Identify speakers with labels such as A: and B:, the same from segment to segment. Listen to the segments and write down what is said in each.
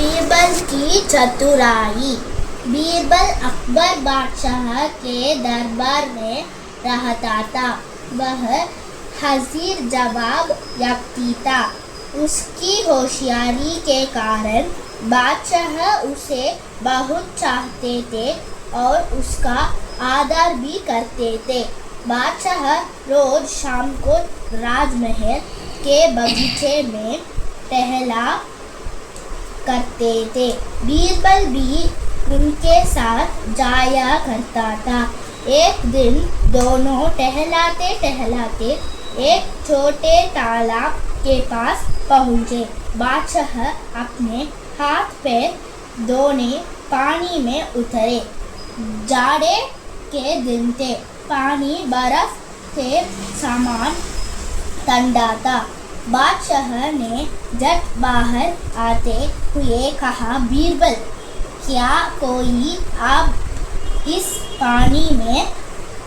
A: बीरबल की चतुराई। बीरबल अकबर बादशाह के दरबार में रहता था। वह हाजिर जवाब व्यक्ति था। उसकी होशियारी के कारण बादशाह उसे बहुत चाहते थे और उसका आदर भी करते थे। बादशाह रोज शाम को राजमहल के बगीचे में टहला करते थे। बीरबल भी उनके साथ जाया करता था। एक दिन दोनों टहलाते टहलाते एक छोटे तालाब के पास पहुँचे। बादशाह अपने हाथ पैर धोने पानी में उतरे। जाड़े के दिन थे। पानी बर्फ के समान ठंडा था। बादशाह ने झट बाहर आते हुए कहा, बीरबल, क्या कोई आप इस पानी में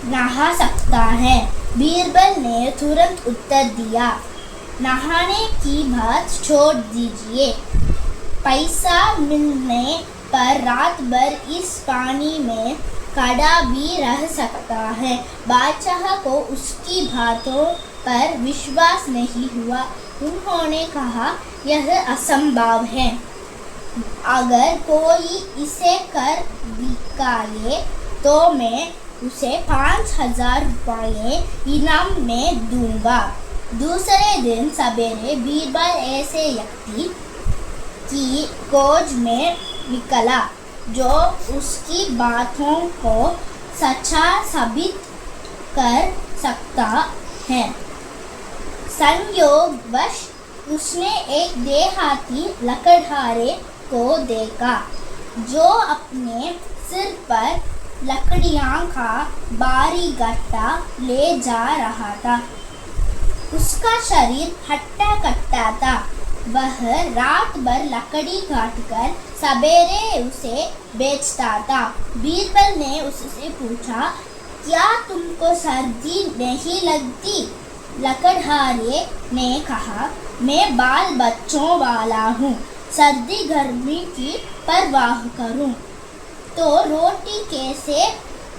A: नहा सकता है? बीरबल ने तुरंत उत्तर दिया, नहाने की बात छोड़ दीजिए। पैसा मिलने पर रात भर इस पानी में खड़ा भी रह सकता है। बादशाह को उसकी बातों पर विश्वास नहीं हुआ। उन्होंने कहा, यह असंभव है। अगर कोई इसे कर दिखाए तो मैं उसे 5,000 रुपये इनाम में दूंगा। दूसरे दिन सवेरे बीरबल ऐसे व्यक्ति की खोज में निकला जो उसकी बातों को सच्चा साबित कर सकता है। संयोगवश उसने एक देहाती लकड़हारे को देखा जो अपने सिर पर लकड़ियां का भारी गट्टा ले जा रहा था। उसका शरीर हट्टा कट्टा था। वह रात भर लकड़ी काटकर सवेरे उसे बेचता था। बीरबल ने उससे पूछा, क्या तुमको सर्दी नहीं लगती? लकड़हारे ने कहा, मैं बाल बच्चों वाला हूँ, सर्दी गर्मी की परवाह करूँ तो रोटी कैसे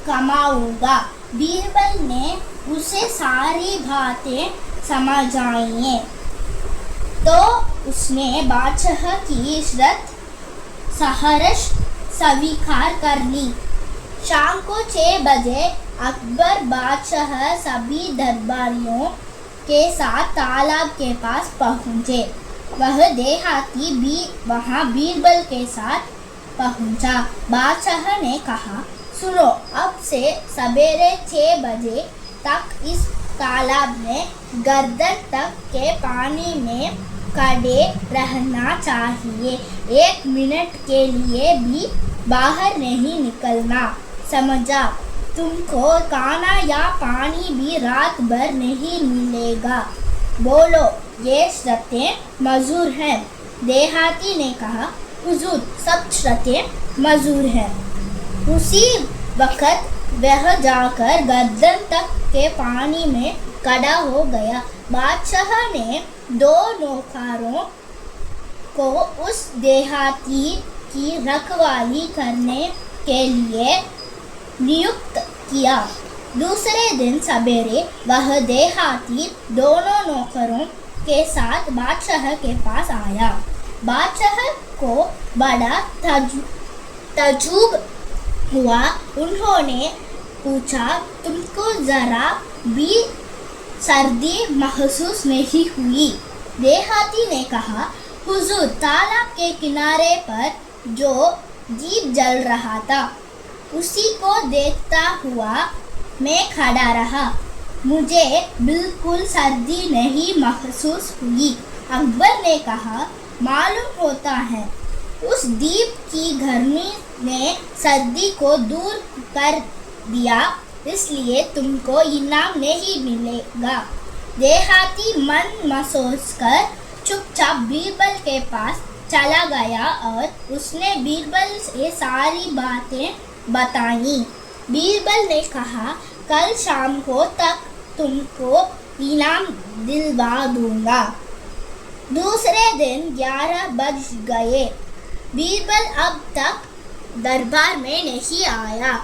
A: कमाऊँगा? बीरबल ने उसे सारी बातें समझाई तो उसने बादशाह की शर्त सहर्ष स्वीकार कर ली। शाम को 6 बजे अकबर बादशाह सभी दरबारियों के साथ तालाब के पास पहुँचे। वह देहाती भी वहाँ बीरबल के साथ पहुँचा। बादशाह ने कहा, सुनो, अब से सवेरे 6 बजे तक इस तालाब में गर्दन तक के पानी में खड़े रहना चाहिए। 1 मिनट के लिए भी बाहर नहीं निकलना, समझा? तुमको खाना या पानी भी रात भर नहीं मिलेगा। बोलो, ये शर्तें मंजूर हैं? देहाती ने कहा, हुजूर, सब शर्तें मंजूर हैं। उसी वक्त वह जाकर गर्दन तक के पानी में खड़ा हो गया। बादशाह ने 2 नौकरों को उस देहाती की रखवाली करने के लिए नियुक्त किया। दूसरे दिन सवेरे वह देहाती दोनों नौकरों के साथ बादशाह के पास आया। बादशाह को बड़ा ताज्जुब हुआ। उन्होंने पूछा, तुमको जरा भी सर्दी महसूस नहीं हुई? देहाती ने कहा, हुजूर, तालाब के किनारे पर जो दीप जल रहा था उसी को देखता हुआ मैं खड़ा रहा। मुझे बिल्कुल सर्दी नहीं महसूस हुई। अकबर ने कहा, मालूम होता है उस दीप की गर्मी ने सर्दी को दूर कर दिया, इसलिए तुमको इनाम नहीं मिलेगा। देहाती मन महसूस कर चुपचाप बीरबल के पास चला गया और उसने बीरबल से सारी बातें बताई। बीरबल ने कहा, कल शाम को तक तुमको इनाम दिलवा दूंगा। दूसरे दिन 11 बज गए। बीरबल अब तक दरबार में नहीं आया।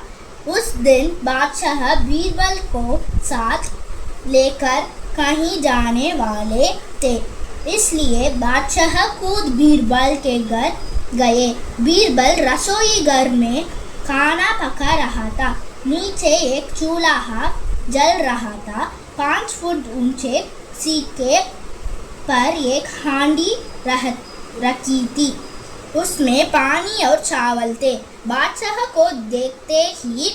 A: उस दिन बादशाह बीरबल को साथ लेकर कहीं जाने वाले थे, इसलिए बादशाह खुद बीरबल के घर गए। बीरबल रसोई घर में खाना पका रहा था। नीचे एक चूल्हा जल रहा था। 5 फुट ऊंचे सीके पर एक हांडी रखी थी, उसमें पानी और चावल थे। बादशाह को देखते ही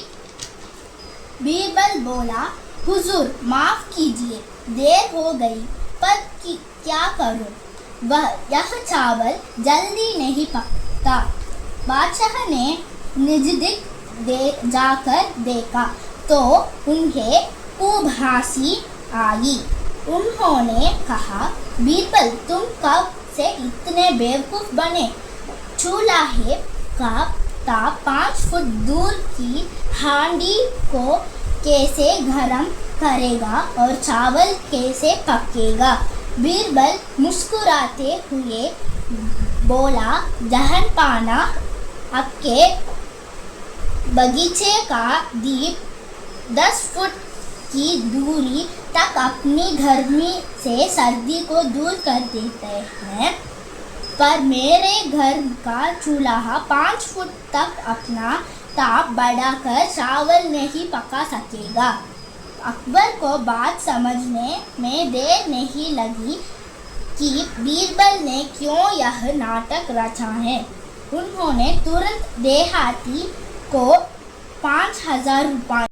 A: बीरबल बोला, हुजूर माफ कीजिए, देर हो गई, पर क्या करूं? यह चावल जल्दी नहीं पकता। बादशाह ने नजदीक जाकर देखा तो उन्हें खूब हंसी आई। उन्होंने कहा, बीरबल तुम कब से इतने बेवकूफ बने? चूल्हे का ताप 5 फुट दूर की हांडी को कैसे गरम करेगा और चावल कैसे पकेगा? बीरबल मुस्कुराते हुए बोला, जहन पाना, आपके बगीचे का दीप 10 फुट की दूरी तक अपनी गर्मी से सर्दी को दूर कर देते हैं, पर मेरे घर का चूल्हा 5 फुट तक अपना ताप बढ़ाकर चावल नहीं पका सकेगा। अकबर को बात समझने में देर नहीं लगी कि बीरबल ने क्यों यह नाटक रचा है। उन्होंने तुरंत देहाती को 5000 रुपये